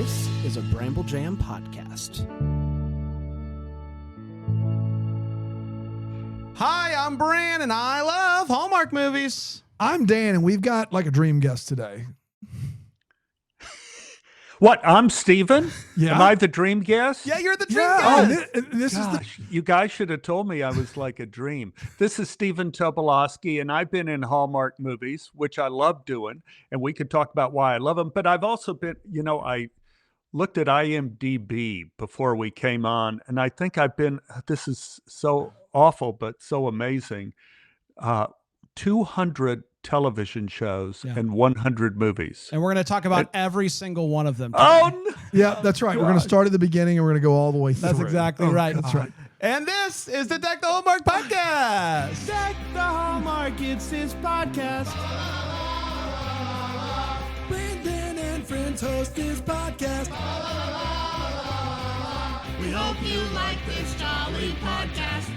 This is a Bramble Jam podcast. Hi, I'm Bran, and I love Hallmark movies. I'm Dan, and we've got like a dream guest today. What? I'm Stephen? Yeah. Am I the dream guest? Yeah, you're the dream Yeah. guest. This is the You guys should have told me I was like a dream. This is Stephen Tobolowsky, and I've been in Hallmark movies, which I love doing, and we could talk about why I love them. But I've also been, I looked at IMDb before we came on, and I think I've been, this is so awful, but so amazing, 200 television shows and 100 movies. And we're going to talk about every single one of them today. Oh, yeah, that's right. We're going to start at the beginning, and we're going to go all the way through. That's exactly right. That's right. And this is the Deck the Hallmark podcast. Deck the Hallmark, it's his podcast. Brandon and friends host this podcast. We hope you like this jolly podcast.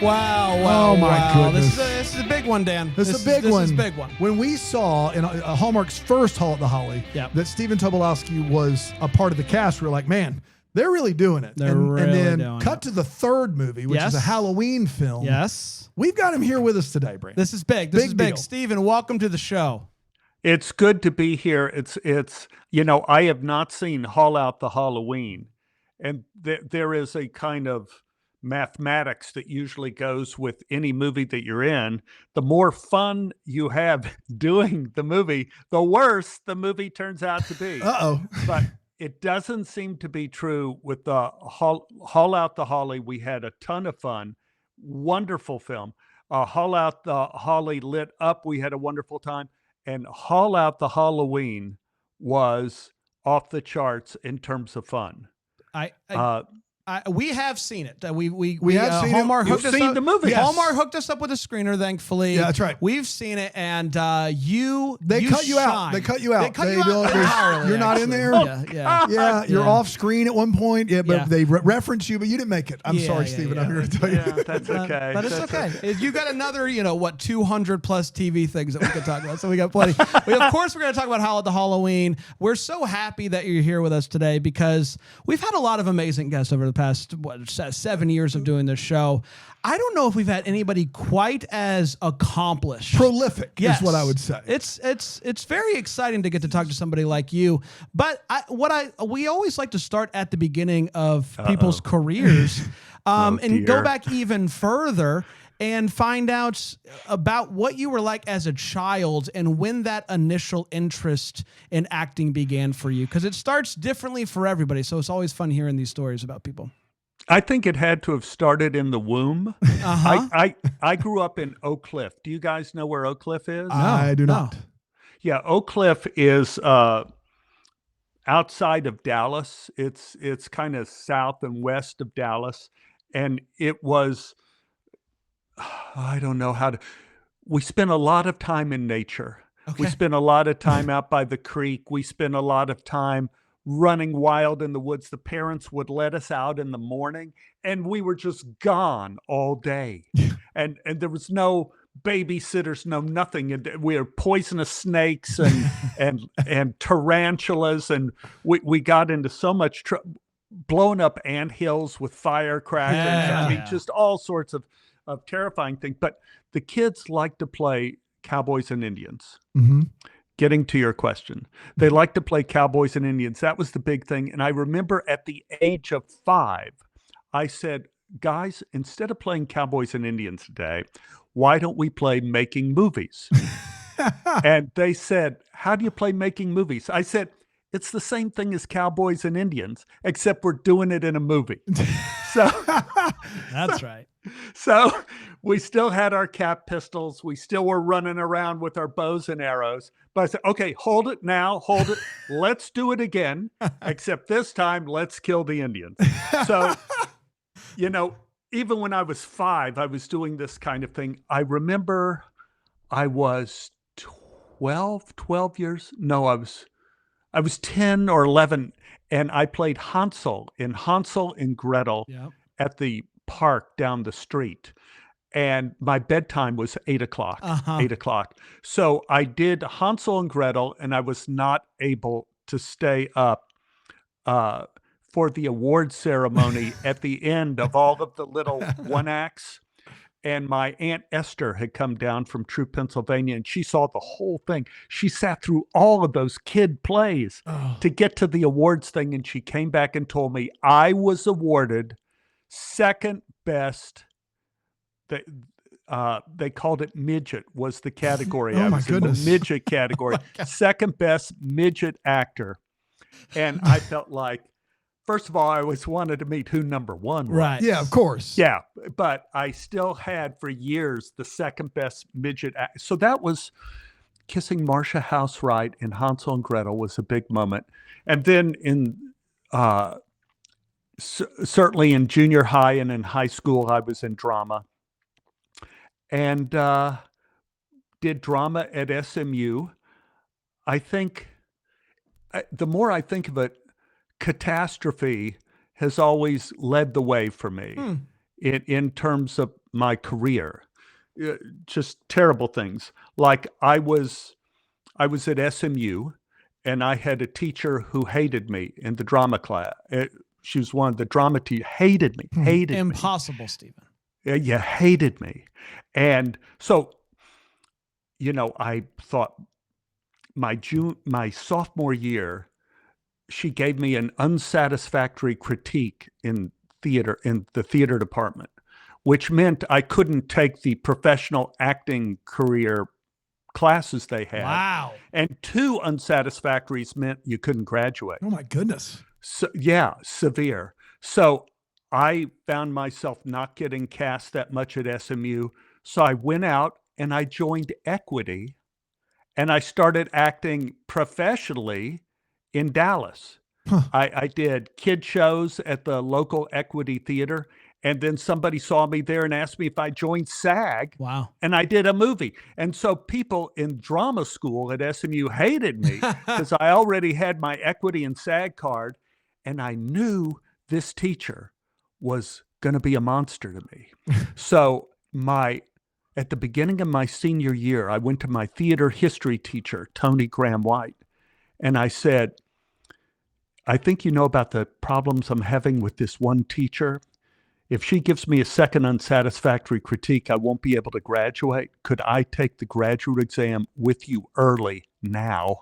Wow. Oh, my goodness. This is a big one, Dan. This is a big one. This is a big one. When we saw in Hallmark's first Hall at the Holly that Stephen Tobolowsky was a part of the cast, we were like, man, they're really doing it. And then cut to the third movie, which is a Halloween film. Yes. We've got him here with us today, Brandon. This is big. This is big. Deal. Stephen, welcome to the show. it's good to be here. It's I have not seen Haul Out the Halloween, and there is a kind of mathematics that usually goes with any movie that you're in. The more fun you have doing the movie, the worse the movie turns out to be. But it doesn't seem to be true with the Haul Out the Holly. We had a ton of fun. Wonderful film. Haul Out the Holly lit up. We had a wonderful time. And Haul Out the Halloween was off the charts in terms of fun. We have seen it. We have seen Hallmark it. hooked You've us seen up. the movie. Yes. Hallmark hooked us up with a screener, thankfully. Yeah, that's right. We've seen it, and They cut you out. They cut you out. They cut you out entirely, You're not actually. in there. Yeah. You're off screen at one point. Yeah, but Yeah. they reference you, but you didn't make it. I'm sorry, Stephen. I'm here to tell you. Yeah, that's okay. But it's okay. You got another, 200 plus TV things that we could talk about. So we got plenty. Of course, we're going to talk about Haul Out the Halloween. We're so happy that you're here with us today because we've had a lot of amazing guests over the past 7 years of doing this show. I don't know if we've had anybody quite as accomplished. Prolific is what I would say. It's very exciting to get to talk to somebody like you. But we always like to start at the beginning of people's careers and go back even further and find out about what you were like as a child and when that initial interest in acting began for you. Because it starts differently for everybody. So it's always fun hearing these stories about people. I think it had to have started in the womb. I grew up in Oak Cliff. Do you guys know where Oak Cliff is? I do not. Yeah, Oak Cliff is outside of Dallas. It's kind of south and west of Dallas, and it was, I don't know how to. We spent a lot of time in nature. Okay. We spent a lot of time out by the creek. We spent a lot of time running wild in the woods. The parents would let us out in the morning, and we were just gone all day. and there was no babysitters, no nothing. And we were poisonous snakes and tarantulas, and we got into so much trouble, blowing up anthills with firecrackers. I mean, just all sorts of terrifying things. But the kids like to play cowboys and Indians. Mm-hmm. Getting to your question, they like to play cowboys and Indians. That was the big thing. And I remember at the age of 5, I said, guys, instead of playing cowboys and Indians today, why don't we play making movies? And they said, how do you play making movies? I said, it's the same thing as cowboys and Indians, except we're doing it in a movie. That's right. So we still had our cap pistols. We still were running around with our bows and arrows. But I said, okay, hold it now. Hold it. Let's do it again. Except this time, let's kill the Indians. So, even when I was 5, I was doing this kind of thing. I remember I was 12 years. No, I was 10 or 11, and I played Hansel and Gretel at the park down the street. and my bedtime was 8:00, 8:00. So I did Hansel and Gretel, and I was not able to stay up for the award ceremony at the end of all of the little one acts. And my Aunt Esther had come down from True, Pennsylvania, and she saw the whole thing. She sat through all of those kid plays to get to the awards thing, and she came back and told me I was awarded second best. They called it midget was the category. I was in the midget category. Second best midget actor. And I felt like, first of all, I always wanted to meet who number one was. Right. Yeah, of course. Yeah. But I still had for years the second best midget actor. So that was kissing Marcia Housewright in Hansel and Gretel was a big moment. And then certainly in junior high and in high school, I was in drama. And did drama at SMU. I think the more I think of it, catastrophe has always led the way for me in terms of my career. Just terrible things. Like I was at SMU, and I had a teacher who hated me in the drama class. She was one of the drama teachers. Hated me. Impossible, Stephen. You hated me. And so, I thought my sophomore year, she gave me an unsatisfactory critique in the theater department, which meant I couldn't take the professional acting career classes they had. Wow. And 2 unsatisfactories meant you couldn't graduate. Oh my goodness. So, yeah, severe. So I found myself not getting cast that much at SMU. So I went out and I joined Equity, and I started acting professionally in Dallas. I did kid shows at the local Equity Theater, and then somebody saw me there and asked me if I joined SAG. Wow. And I did a movie. And so people in drama school at SMU hated me because I already had my Equity and SAG card, and I knew this teacher was going to be a monster to me. So at the beginning of my senior year, I went to my theater history teacher, Tony Graham White, and I said, I think you know about the problems I'm having with this one teacher. If she gives me a second unsatisfactory critique, I won't be able to graduate. Could I take the graduate exam with you early now?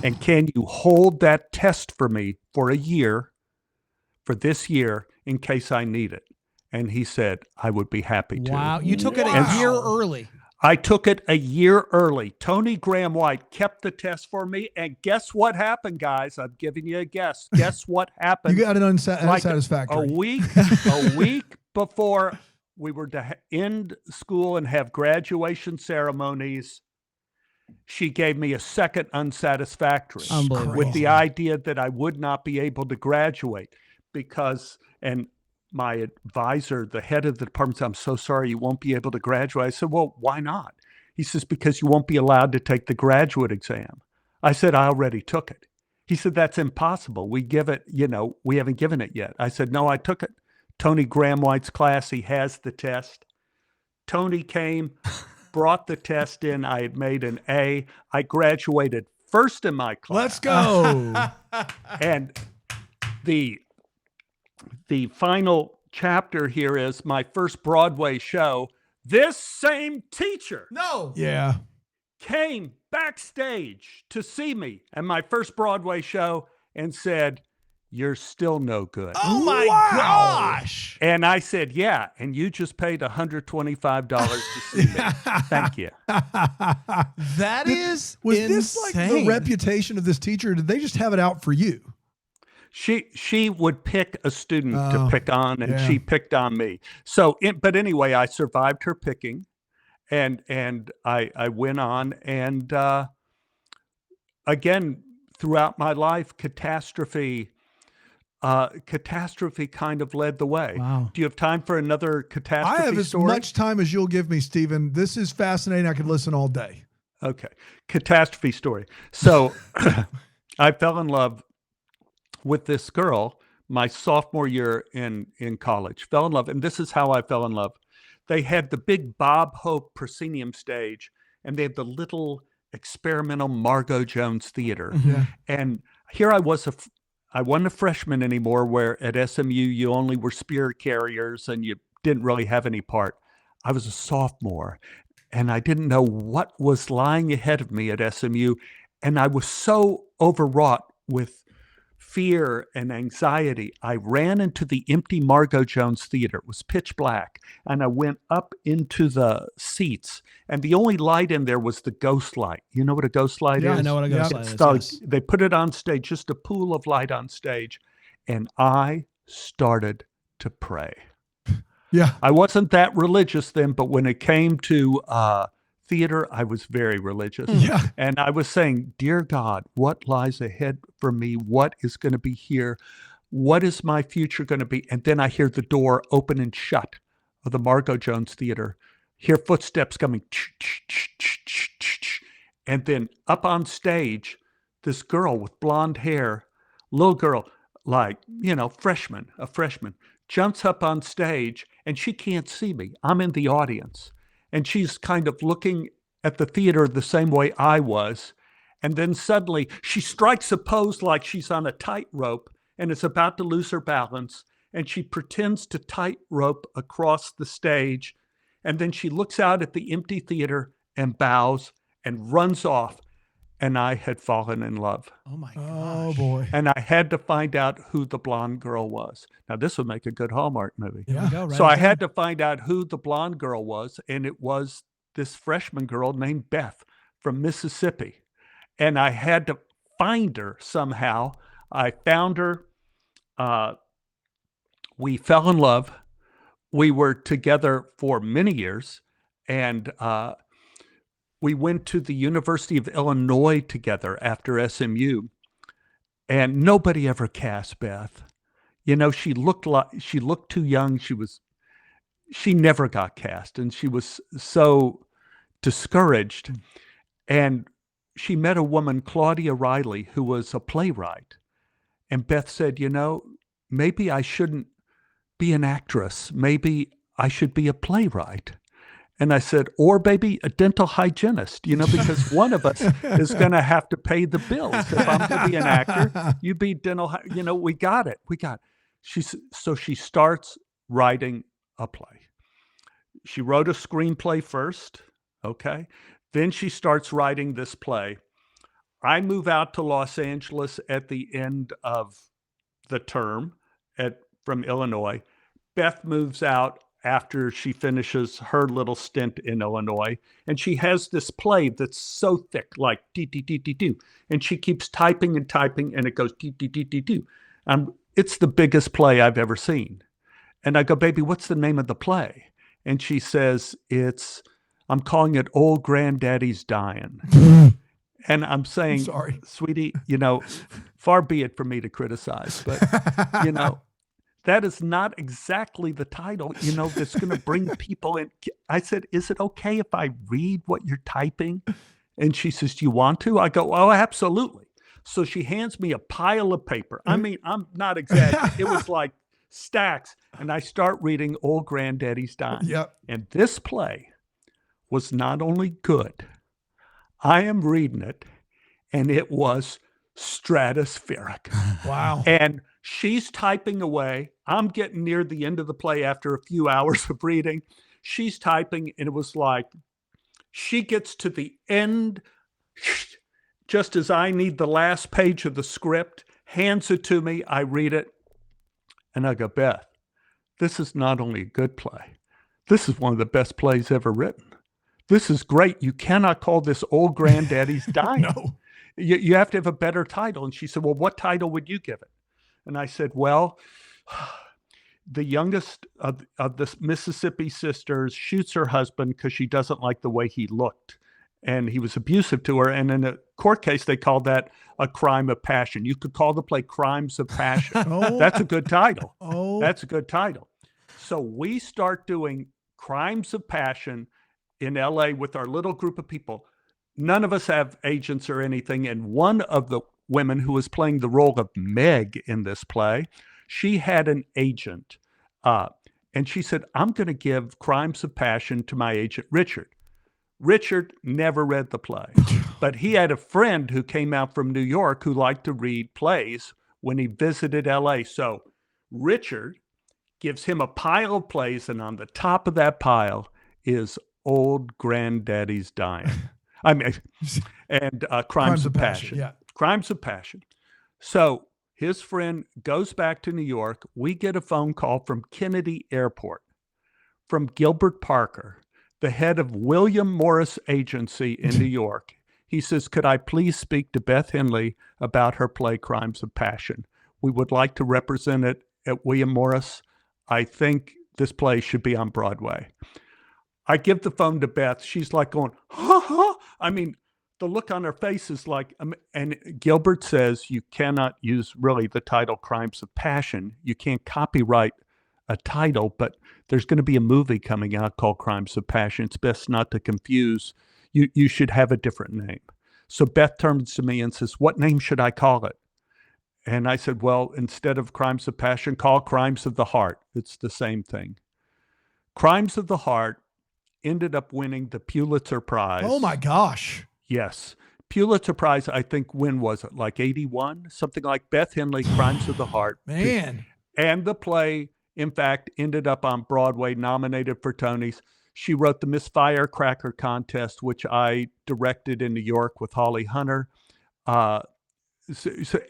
And can you hold that test for me for a year, for this year, in case I need it? And he said, I would be happy to. Wow. You took it a year early. I took it a year early. Tony Graham White kept the test for me. And guess what happened, guys? I'm giving you a guess. Guess what happened? You got an unsatisfactory. A week before we were to end school and have graduation ceremonies, she gave me a second unsatisfactory with the idea that I would not be able to graduate and my advisor, the head of the department, said, I'm so sorry you won't be able to graduate. I said, well, why not? He says, because you won't be allowed to take the graduate exam. I said, I already took it. He said, that's impossible. We give it, we haven't given it yet. I said, no, I took it. Tony Graham White's class, he has the test. Tony came, brought the test in. I had made an A. I graduated first in my class. Let's go. And the final chapter here is my first Broadway show. This same teacher came backstage to see me at my first Broadway show and said, you're still no good. Oh my gosh. And I said, yeah, and you just paid $125 to see me. Thank you. That is was insane. This like the reputation of this teacher? Or did they just have it out for you? She would pick a student to pick on, and she picked on me. So, but anyway, I survived her picking, and I went on, and again, throughout my life, catastrophe kind of led the way. Wow. Do you have time for another catastrophe I have as story? much time as you'll give me, Stephen. This is fascinating. I could listen all day. Okay. Catastrophe story. So I fell in love with this girl my sophomore year in college. Fell in love. And this is how I fell in love. they had the big Bob Hope proscenium stage, and they had the little experimental Margot Jones Theater. And here I was, I wasn't a freshman anymore, where at SMU you only were spirit carriers and you didn't really have any part. I was a sophomore, and I didn't know what was lying ahead of me at SMU. And I was so overwrought with fear and anxiety. I ran into the empty Margot Jones Theater. It was pitch black. And I went up into the seats. And the only light in there was the ghost light. You know what a ghost light is? Yeah, I know what a ghost light is. Yes. They put it on stage, just a pool of light on stage. And I started to pray. Yeah. I wasn't that religious then, but when it came to theater, I was very religious. Yeah. And I was saying, dear God, what lies ahead for me? What is going to be here? What is my future going to be? And then I hear the door open and shut of the Margot Jones Theater, hear footsteps coming, and then up on stage, this girl with blonde hair, little girl, like, a freshman, jumps up on stage, and she can't see me. I'm in the audience. And she's kind of looking at the theater the same way I was. And then suddenly she strikes a pose like she's on a tightrope and is about to lose her balance. And she pretends to tightrope across the stage. And then she looks out at the empty theater and bows and runs off. And I had fallen in love. Oh my gosh. Oh boy. And I had to find out who the blonde girl was. Now this would make a good Hallmark movie. Yeah. So I had to find out who the blonde girl was, and it was this freshman girl named Beth from Mississippi. And I had to find her somehow. I found her. We fell in love. We were together for many years, and we went to the University of Illinois together after SMU, and nobody ever cast Beth. She looked too young. She never got cast, and she was so discouraged. And she met a woman, Claudia Riley, who was a playwright. And Beth said, maybe I shouldn't be an actress. Maybe I should be a playwright. And I said, or maybe a dental hygienist, because one of us is going to have to pay the bills. If I'm going to be an actor, you be dental, we got it. So she starts writing a play. She wrote a screenplay first, okay? Then she starts writing this play. I move out to Los Angeles at the end of the term from Illinois. Beth moves out after she finishes her little stint in Illinois. And she has this play that's so thick, like dee-dee-dee-dee-doo. And she keeps typing and typing, and it goes dee-dee-dee-dee-doo. It's the biggest play I've ever seen. And I go, baby, what's the name of the play? And she says, I'm calling it Old Granddaddy's Dying. And I'm saying, sorry, sweetie, far be it for me to criticize, but, that is not exactly the title, that's going to bring people in. I said, is it okay if I read what you're typing? And she says, do you want to? I go, oh, absolutely. So she hands me a pile of paper. I mean, I'm not exaggerating. It was like stacks. And I start reading Old Granddaddy's Dying. Yep. And this play was not only good, I am reading it, and it was stratospheric. Wow. And she's typing away. I'm getting near the end of the play after a few hours of reading. She's typing, and it was like she gets to the end just as I need the last page of the script, hands it to me. I read it, and I go, Beth, this is not only a good play. This is one of the best plays ever written. This is great. You cannot call this Old Granddaddy's Dying. No. You have to have a better title. And she said, well, what title would you give it? And I said, well, the youngest of the Mississippi sisters shoots her husband because she doesn't like the way he looked. And he was abusive to her. And in a court case, they called that a crime of passion. You could call the play Crimes of Passion. Oh. That's a good title. Oh. That's a good title. So we start doing Crimes of Passion in LA with our little group of people. None of us have agents or anything. And one of the women who was playing the role of Meg in this play, she had an agent. And she said, I'm going to give Crimes of Passion to my agent, Richard. Richard never read the play, but he had a friend who came out from New York who liked to read plays when he visited LA. So Richard gives him a pile of plays, and on the top of that pile is Old Granddaddy's Dying. I mean, and Crimes of Passion. Yeah. Crimes of Passion. So his friend goes back to New York. We get a phone call from Kennedy Airport from Gilbert Parker, the head of William Morris Agency in New York. He says, could I please speak to Beth Henley about her play Crimes of Passion? We would like to represent it at William Morris. I think this play should be on Broadway. I give the phone to Beth. She's like going, huh? I mean, the look on her face is like, and Gilbert says, you cannot use really the title Crimes of Passion. You can't copyright a title, but there's going to be a movie coming out called Crimes of Passion. It's best not to confuse. You should have a different name. So Beth turns to me and says, what name should I call it? And I said, well, instead of Crimes of Passion, call Crimes of the Heart. It's the same thing. Crimes of the Heart ended up winning the Pulitzer Prize. Oh my gosh. Yes. Pulitzer Prize, I think, when was it? Like 81? Something like Beth Henley, Crimes of the Heart. Man. And the play, in fact, ended up on Broadway, nominated for Tonys. She wrote the Miss Firecracker contest, which I directed in New York with Holly Hunter. And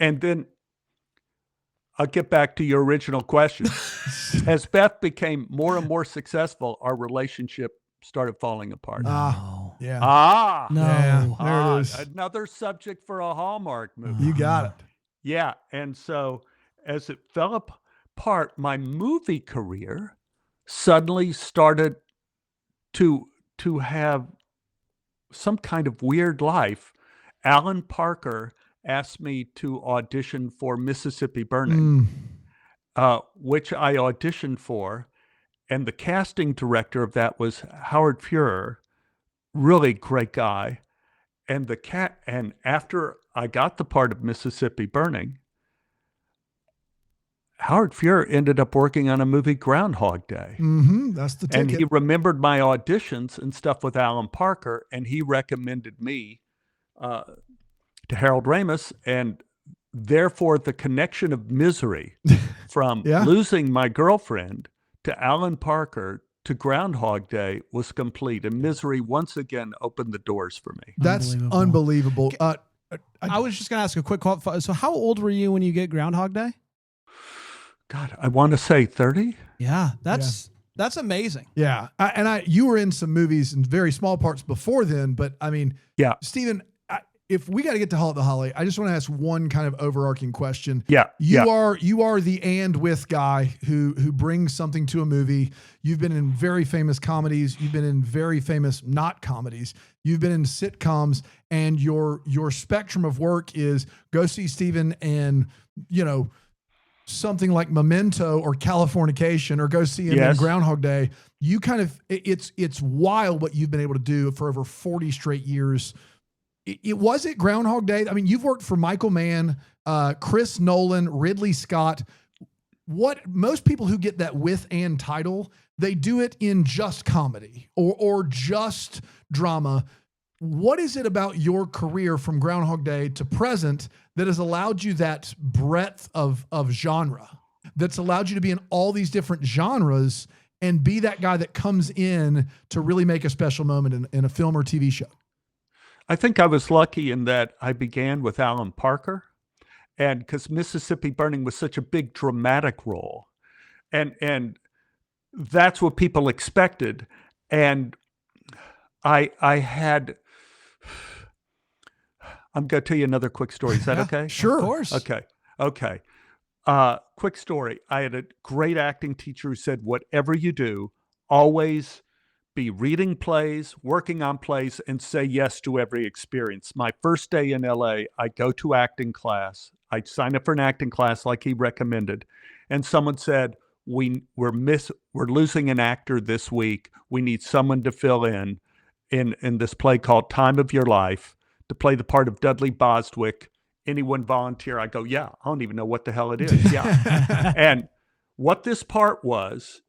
then I'll get back to your original question. As Beth became more and more successful, our relationship started falling apart. Yeah. No. Yeah, there it is. Another subject for a Hallmark movie. You got it. Yeah. And so as it fell apart, my movie career suddenly started to have some kind of weird life. Alan Parker asked me to audition for Mississippi Burning, which I auditioned for. And the casting director of that was Howard Fuhrer, really great guy. And and after I got the part of Mississippi Burning, Howard Fuhrer ended up working on a movie, Groundhog Day. That's the ticket. And he remembered my auditions and stuff with Alan Parker, and he recommended me to Harold Ramis, and therefore the connection of misery from losing my girlfriend to Alan Parker to Groundhog Day was complete, and misery once again opened the doors for me. That's unbelievable. I was just going to ask a quick question. So how old were you when you get Groundhog Day? God, I want to say 30. Yeah, that's amazing. Yeah. You were in some movies in very small parts before then, but I mean, Stephen, if we got to get to Hall at the Holly, I just want to ask one kind of overarching question. You are the and with guy who brings something to a movie. You've been in very famous comedies. You've been in very famous not comedies. You've been in sitcoms, and your spectrum of work is go see Stephen and, something like Memento or Californication, or go see him in Groundhog Day. You kind of, it's wild what you've been able to do for over 40 straight years. Was it Groundhog Day? I mean, you've worked for Michael Mann, Chris Nolan, Ridley Scott. What most people who get that with and title, they do it in just comedy or just drama. What is it about your career from Groundhog Day to present that has allowed you that breadth of genre, that's allowed you to be in all these different genres and be that guy that comes in to really make a special moment in a film or TV show? I think I was lucky in that I began with Alan Parker, and because Mississippi Burning was such a big dramatic role, and that's what people expected. And I had, I'm going to tell you another quick story. Is that okay? Sure. Of course. Okay. Quick story. I had a great acting teacher who said, whatever you do, always be reading plays, working on plays, and say yes to every experience. My first day in LA, I go to acting class. I sign up for an acting class like he recommended. And someone said, we're losing an actor this week. We need someone to fill in this play called Time of Your Life to play the part of Dudley Bostwick. Anyone volunteer? I go, yeah, I don't even know what the hell it is. Yeah. And what this part was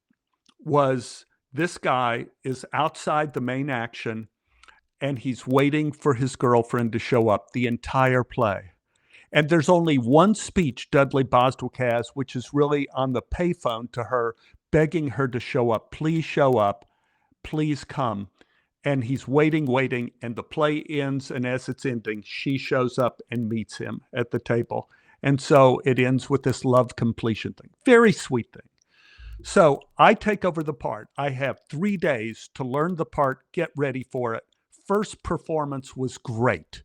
was this guy is outside the main action and he's waiting for his girlfriend to show up the entire play. And there's only one speech Dudley Boswick has, which is really on the payphone to her, begging her to show up. Please show up. Please come. And he's waiting, and the play ends. And as it's ending, she shows up and meets him at the table. And so it ends with this love completion thing. Very sweet thing. So I take over the part. I have 3 days to learn the part, get ready for it. First performance was great.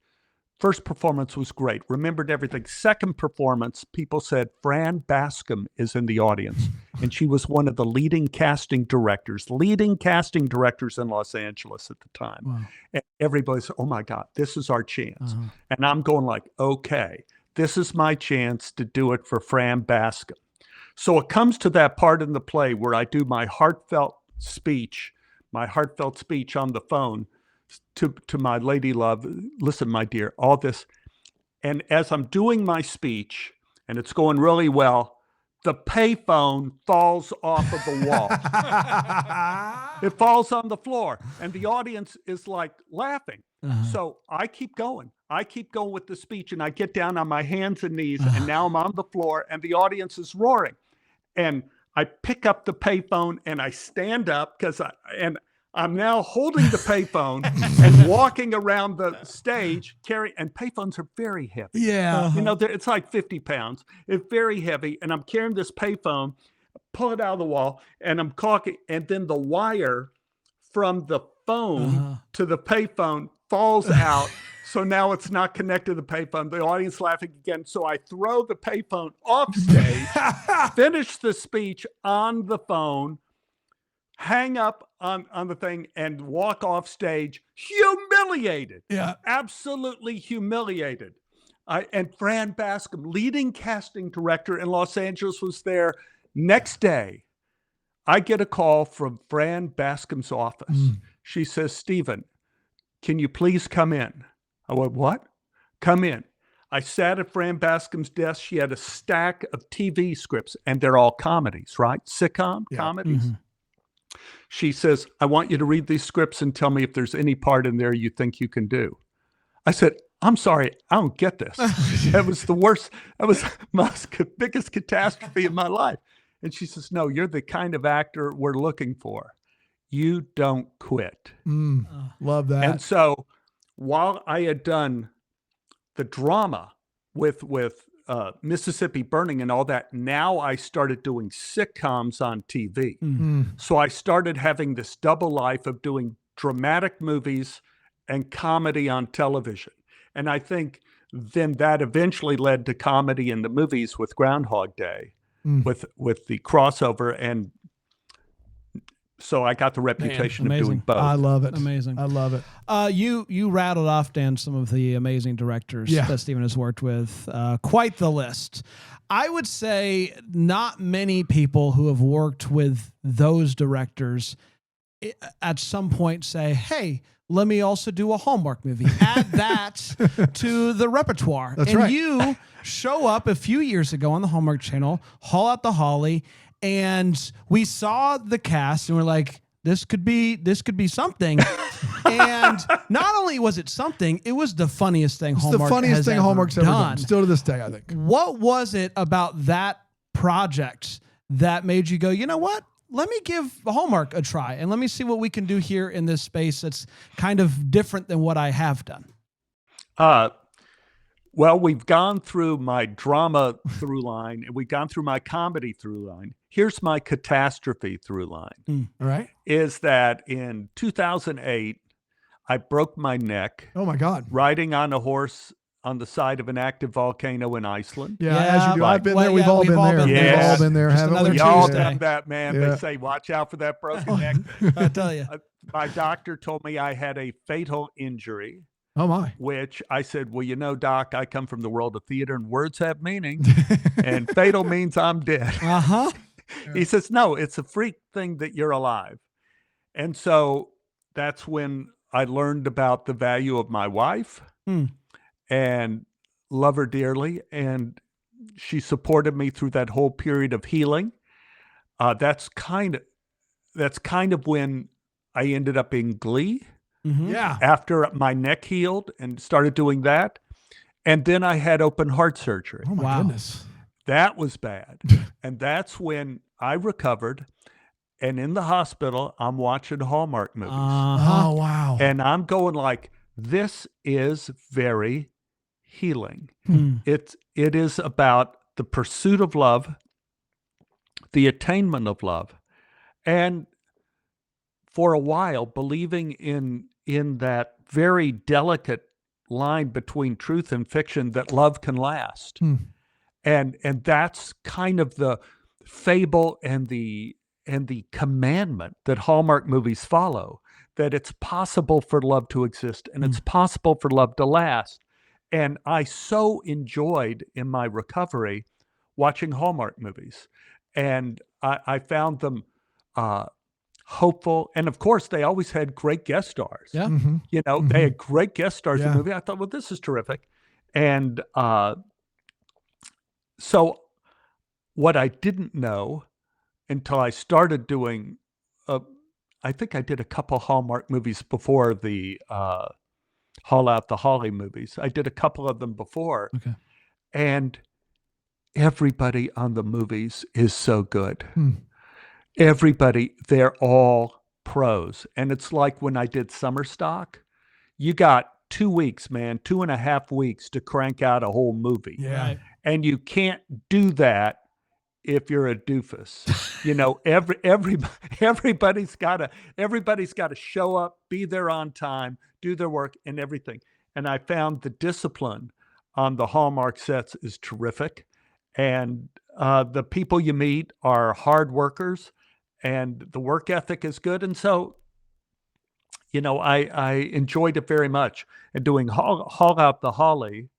Remembered everything. Second performance, people said Fran Bascom is in the audience. And she was one of the leading casting directors in Los Angeles at the time. Wow. And everybody said, oh my God, this is our chance. Uh-huh. And I'm going like, okay, this is my chance to do it for Fran Bascom. So it comes to that part in the play where I do my heartfelt speech on the phone to my lady love. Listen, my dear, all this. And as I'm doing my speech and it's going really well, the payphone falls off of the wall. It falls on the floor and the audience is like laughing. Uh-huh. So I keep going with the speech and I get down on my hands and knees and now I'm on the floor and the audience is roaring. And I pick up the payphone and I stand up I'm now holding the payphone and walking around the stage, and payphones are very heavy. Yeah. Uh-huh. It's like 50 pounds. It's very heavy. And I'm carrying this payphone, pull it out of the wall, and I'm caulking. And then the wire from the phone to the payphone falls out. So now it's not connected to the payphone. The audience laughing again. So I throw the payphone off stage, finish the speech on the phone, hang up on the thing and walk off stage, humiliated. Yeah. Absolutely humiliated. And Fran Bascom, leading casting director in Los Angeles, was there. Next day, I get a call from Fran Bascom's office. She says, Stephen, can you please come in? I went, what? Come in. I sat at Fran Bascom's desk. She had a stack of TV scripts, and they're all comedies, right? Sitcom comedies. Mm-hmm. She says, I want you to read these scripts and tell me if there's any part in there you think you can do. I said, I'm sorry, I don't get this. That was the worst. That was my biggest catastrophe in my life. And she says, no, you're the kind of actor we're looking for. You don't quit. Love that. And so while I had done the drama with Mississippi Burning and all that, now I started doing sitcoms on TV. So I started having this double life of doing dramatic movies and comedy on television. And I think then that eventually led to comedy in the movies with Groundhog Day, with the crossover. And so I got the reputation of doing both. I love it. Amazing. I love it. You rattled off, Dan, some of the amazing directors that Stephen has worked with. Quite the list. I would say not many people who have worked with those directors at some point say, hey, let me also do a Hallmark movie. Add that to the repertoire. That's right. You show up a few years ago on the Hallmark Channel, Haul Out the Holly, and we saw the cast and we're like, this could be something. And not only was it something, it was the funniest thing Hallmark's ever done. Still to this day, I think. What was it about that project that made you go, you know what? Let me give Hallmark a try and let me see what we can do here in this space that's kind of different than what I have done. Well, we've gone through my drama through line and we've gone through my comedy through line. Here's my catastrophe through line. All right. Is that in 2008, I broke my neck. Oh my God. Riding on a horse on the side of an active volcano in Iceland. Yeah, as you do. I've been there. We've all been there. We've all been there, haven't we? Y'all have that, man. They say, watch out for that broken neck. I tell you. My doctor told me I had a fatal injury. Oh my. Which I said, well, you know, doc, I come from the world of theater and words have meaning. And fatal means I'm dead. He says, no, it's a freak thing that you're alive. And so that's when I learned about the value of my wife. And love her dearly. And she supported me through that whole period of healing. That's kind of, that's kind of when I ended up in Glee. Yeah. After my neck healed and started doing that. And then I had open heart surgery. Oh my goodness. That was bad. And that's when I recovered. And in the hospital, I'm watching Hallmark movies. Oh, wow. And I'm going like, this is very healing. It is about the pursuit of love, the attainment of love, and for a while believing in that very delicate line between truth and fiction, that love can last. And that's kind of the fable and the commandment that Hallmark movies follow, that it's possible for love to exist and it's possible for love to last. And I so enjoyed in my recovery watching Hallmark movies. And I found them hopeful. And of course, they always had great guest stars. Yeah. You know, they had great guest stars in the movie. I thought, well, this is terrific. And so what I didn't know until I started doing, I think I did a couple Hallmark movies before the Haul Out the Holly movies. I did a couple of them before. Okay. And everybody on the movies is so good. Everybody, they're all pros. And it's like when I did Summer Stock, you got 2 weeks, man, 2.5 weeks to crank out a whole movie. Yeah. Right. And you can't do that if you're a doofus. You know, everybody's got to show up, be there on time, do their work and everything. And I found the discipline on the Hallmark sets is terrific. And the people you meet are hard workers and the work ethic is good. And so, you know, I enjoyed it very much. And doing Haul Out the Holly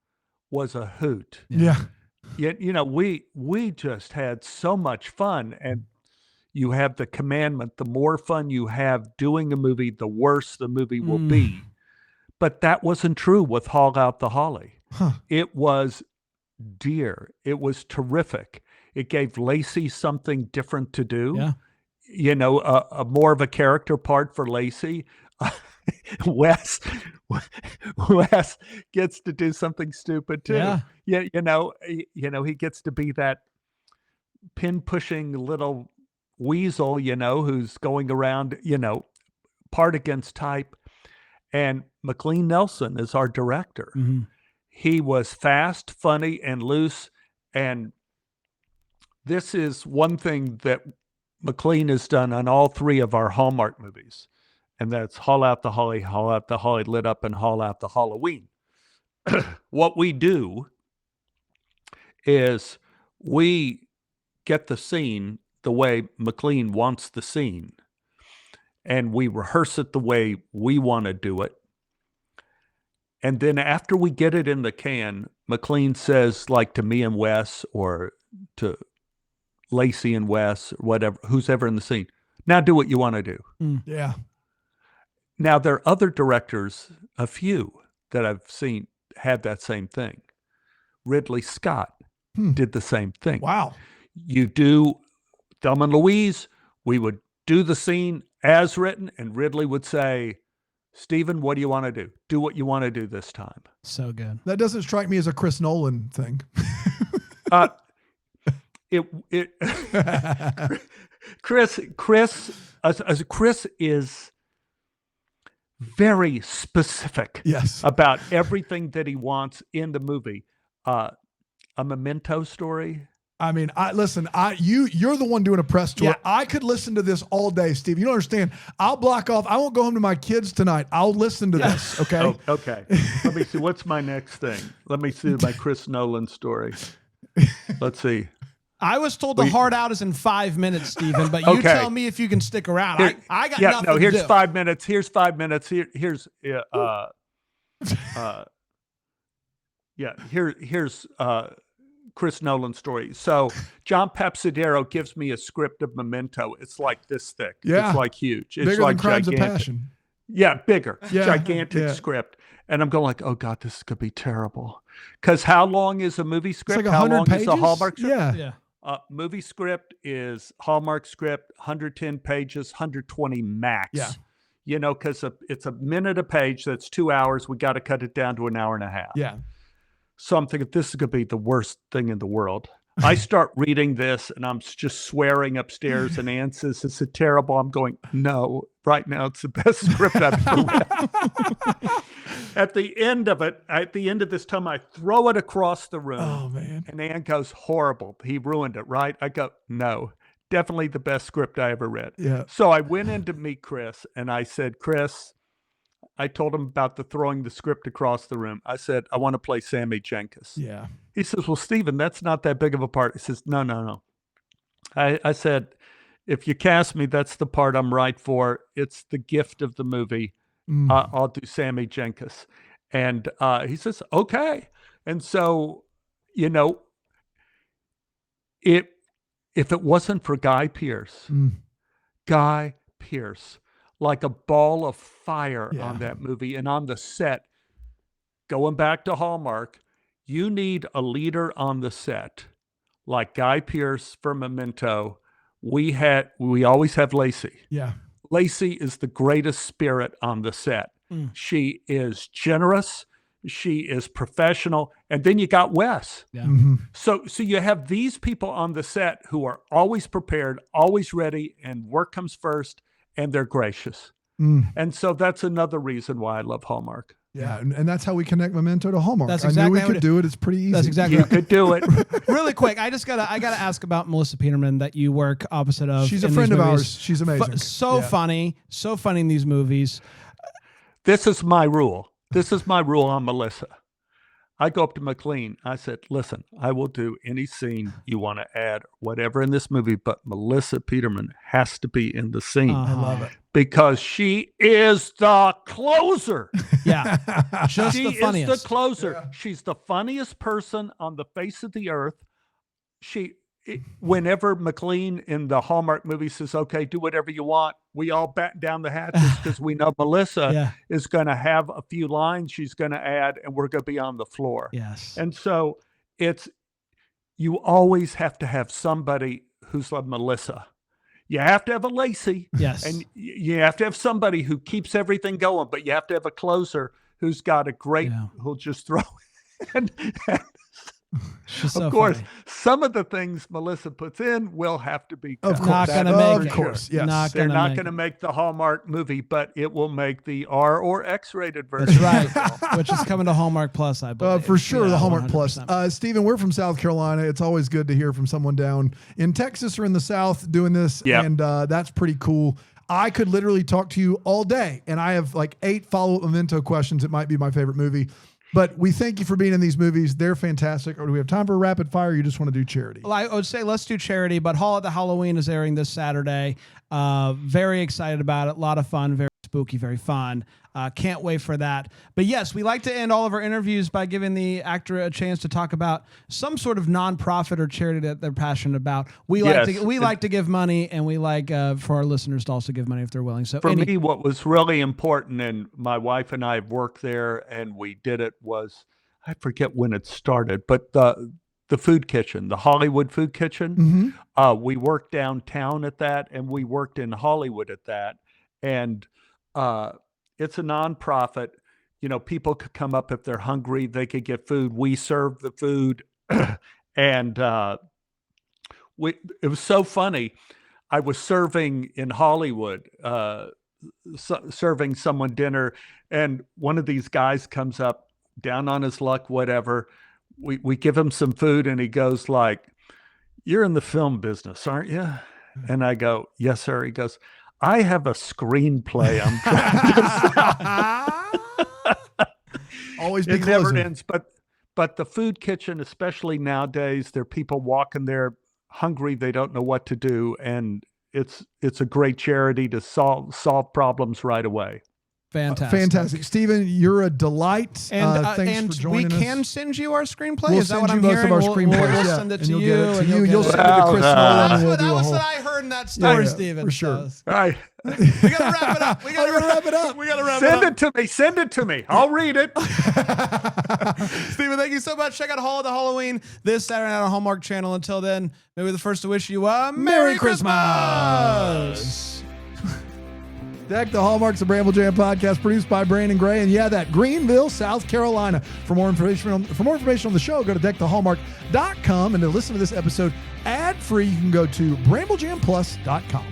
was a hoot. Yeah. You know, we just had so much fun. And you have the commandment, the more fun you have doing a movie, the worse the movie will be. But that wasn't true with Haul Out the Holly. It was dear. It was terrific. It gave Lacey something different to do. Yeah. You know, a more of a character part for Lacey. Wes gets to do something stupid too. Yeah. You know, he gets to be that pin pushing little weasel, you know, who's going around, you know, part against type. And McLean Nelson is our director. He was fast, funny, and loose. And this is one thing that McLean has done on all 3 of our Hallmark movies. And that's Haul Out the Holly, Haul Out the Holly Lit Up, and Haul Out the Halloween. What we do is we get the scene the way McLean wants the scene. And we rehearse it the way we want to do it. And then after we get it in the can, McLean says, like to me and Wes, or to Lacey and Wes, or whatever, who's ever in the scene, now do what you want to do. Yeah. Now, there are other directors, a few that I've seen had that same thing. Ridley Scott did the same thing. Wow. You do Thelma and Louise, we would do the scene as written, and Ridley would say, Stephen, what do you want to do? Do what you want to do this time. So good. That doesn't strike me as a Chris Nolan thing. Chris is very specific. Yes. About everything that he wants in the movie. A Memento story. I mean, you're the one doing a press tour. Yeah. I could listen to this all day, Steve. You don't understand. I'll block off. I won't go home to my kids tonight. I'll listen to this. Okay. Oh, okay. Let me see. What's my next thing? Let me see my Chris Nolan story. Let's see. I was told the hard out is in 5 minutes, Stephen, but you tell me if you can stick around. I got nothing to do. Here's 5 minutes. Here's 5 minutes. Here's Chris Nolan's story. So John Papsidero gives me a script of Memento. It's like this thick. Yeah. It's like huge. It's bigger like than Crimes gigantic. of Passion. Yeah, bigger. Yeah. Gigantic script. And I'm going like, oh God, this is going to be terrible. Because how long is a movie script? It's like how 100 long pages? is a Hallmark script? Yeah. Movie script is Hallmark script, 110 pages, 120 max. Yeah. You know, because it's a minute a page. That's 2 hours. We got to cut it down to an hour and a half. Yeah. So I'm thinking this is going to be the worst thing in the world. I start reading this and I'm just swearing upstairs, and Ann says, "Is it terrible?" I'm going, "No, right now it's the best script I've ever read." At the end of this time, I throw it across the room. Oh, man. And Ann goes, "Horrible. He ruined it, right?" I go, "No, definitely the best script I ever read." Yeah. So I went in to meet Chris and I said, "Chris," I told him about the throwing the script across the room. I said, "I want to play Sammy Jenkins." Yeah. He says, "Well, Stephen, that's not that big of a part." He says, No. I said, "If you cast me, that's the part I'm right for. It's the gift of the movie. I'll do Sammy Jenkins." And he says, "Okay." And so, you know, if it wasn't for Guy Pearce, like a ball of fire on that movie and on the set, going back to Hallmark, you need a leader on the set like Guy Pearce for Memento. We always have Lacey. Yeah. Lacey is the greatest spirit on the set. She is generous. She is professional. And then you got Wes. Yeah. Mm-hmm. So you have these people on the set who are always prepared, always ready, and work comes first, and they're gracious. And so that's another reason why I love Hallmark. Yeah, and that's how we connect Memento to Hallmark. That's I exactly knew we could do it. It's pretty easy. That's exactly You could do it. Really quick, I gotta ask about Melissa Peterman that you work opposite of. She's a friend of ours. She's amazing. Funny in these movies. This is my rule. This is my rule on Melissa. I go up to McLean. I said, "Listen, I will do any scene you want to add, whatever in this movie, but Melissa Peterman has to be in the scene." I love it. Because she is the closer. Yeah. Just She the funniest. is the closer. Yeah. She's the funniest person on the face of the earth. Whenever McLean in the Hallmark movie says, "Okay, do whatever you want," we all batten down the hatches because we know Melissa is going to have a few lines she's going to add, and we're going to be on the floor. Yes. And so you always have to have somebody who's like Melissa. You have to have a Lacey. Yes. And you have to have somebody who keeps everything going, but you have to have a closer who's got a great, who'll just throw it. Of course, some of the things Melissa puts in will have to be cut. Of course. Not going to make it. Of course, yes. They're not going to make the Hallmark movie, but it will make the R or X-rated version. That's right, which is coming to Hallmark Plus, I believe. For sure, the Hallmark 100%. Plus. Stephen, we're from South Carolina. It's always good to hear from someone down in Texas or in the South doing this, and that's pretty cool. I could literally talk to you all day, and I have like 8 follow-up Memento questions. It might be my favorite movie. But we thank you for being in these movies. They're fantastic. Or do we have time for a rapid fire? Or you just want to do charity? Well, I would say let's do charity, but Hall at the Halloween is airing this Saturday. Very excited about it. A lot of fun, very spooky, very fun. Can't wait for that. But yes, we like to end all of our interviews by giving the actor a chance to talk about some sort of nonprofit or charity that they're passionate about. We like to give money, and we like for our listeners to also give money if they're willing. So for me, what was really important, and my wife and I have worked there, and we did it, was I forget when it started, but the food kitchen, the Hollywood Food Kitchen. We worked downtown at that, and we worked in Hollywood at that, and it's a nonprofit. You know, people could come up if they're hungry. They could get food. We serve the food. And it was so funny. I was serving in Hollywood, serving someone dinner. And one of these guys comes up, down on his luck, whatever. We give him some food, and he goes like, "You're in the film business, aren't you?" And I go, "Yes, sir." He goes, "I have a screenplay I'm trying to sell." Always be it closing. Never ends. But the food kitchen, especially nowadays, there are people walking there hungry. They don't know what to do. And it's a great charity to solve problems right away. Fantastic. Stephen, you're a delight. And thanks for joining us. We can send you our screenplay. We'll is that what I'm send you hearing? most of our screenplays. We'll send it to you. You'll send it to Chris Nolan. That was what I heard in that story, Stephen. For sure. All right. We got to wrap it up. We got to wrap it up. Send it to me. Send it to me. I'll read it. Stephen, Thank you so much. Check out Hall of the Halloween this Saturday night on Hallmark Channel. Until then, may we be the first to wish you a Merry Christmas. Deck the Hallmark's a Bramble Jam podcast produced by Brandon Gray. And yeah, that Greenville, South Carolina. For more information on the show, go to deckthehallmark.com. And to listen to this episode ad-free, you can go to bramblejamplus.com.